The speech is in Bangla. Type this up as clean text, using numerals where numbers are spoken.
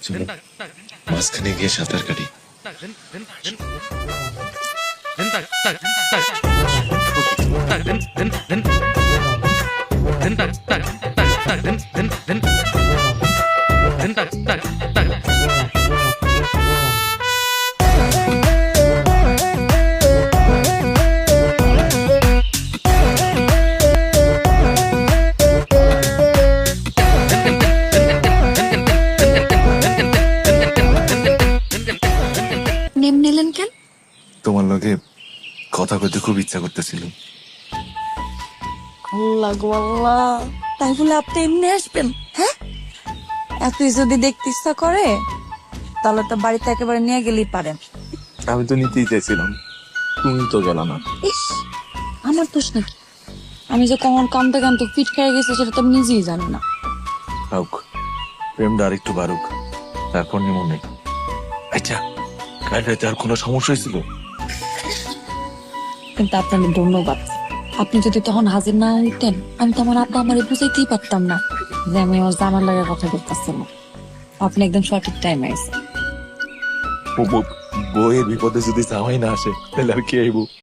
চলো মাঝখানে গিয়ে সাঁতার কাটি। নেম নিলেন কেন? তোমার লগে কথা কইতে খুব ইচ্ছা করতেছিল। আল্লাহ গো আল্লাহ, তাই বলে আপনি এমনি আসবেন? হ্যাঁ, এতই যদি দেখতে ইচ্ছা করে তাহলে তো বাড়িতে একেবারে নিয়ে গেলেই পারেন। আমি তো নিতেই চাইছিলাম, তুমি তো গেল না। ইস, আমার দোষ নাকি? আমি যে কখন কামতে কামতে ফিট খেয়ে গেছি সেটা তো আমি নিজেই জানি না। হোক, প্রেমটা আর একটু বাড়ুক, তারপর নিমন নেই। আচ্ছা, কাল রাতে আর কোনো সমস্যা হয়েছিল? কিন্তু আপনাকে ধন্যবাদ। আপনি যদি তখন হাজির না হইতেন আমি তো আমার আব্বা আমারে বুঝাইতেই পারতাম না যে আমি আমার জামার লাগে কথা বলতেছিলাম। আপনি একদম সঠিক টাইমে আইছেন। বইয়ের বিপদে যদি জামাই না আসে তাহলে আর কি আইব?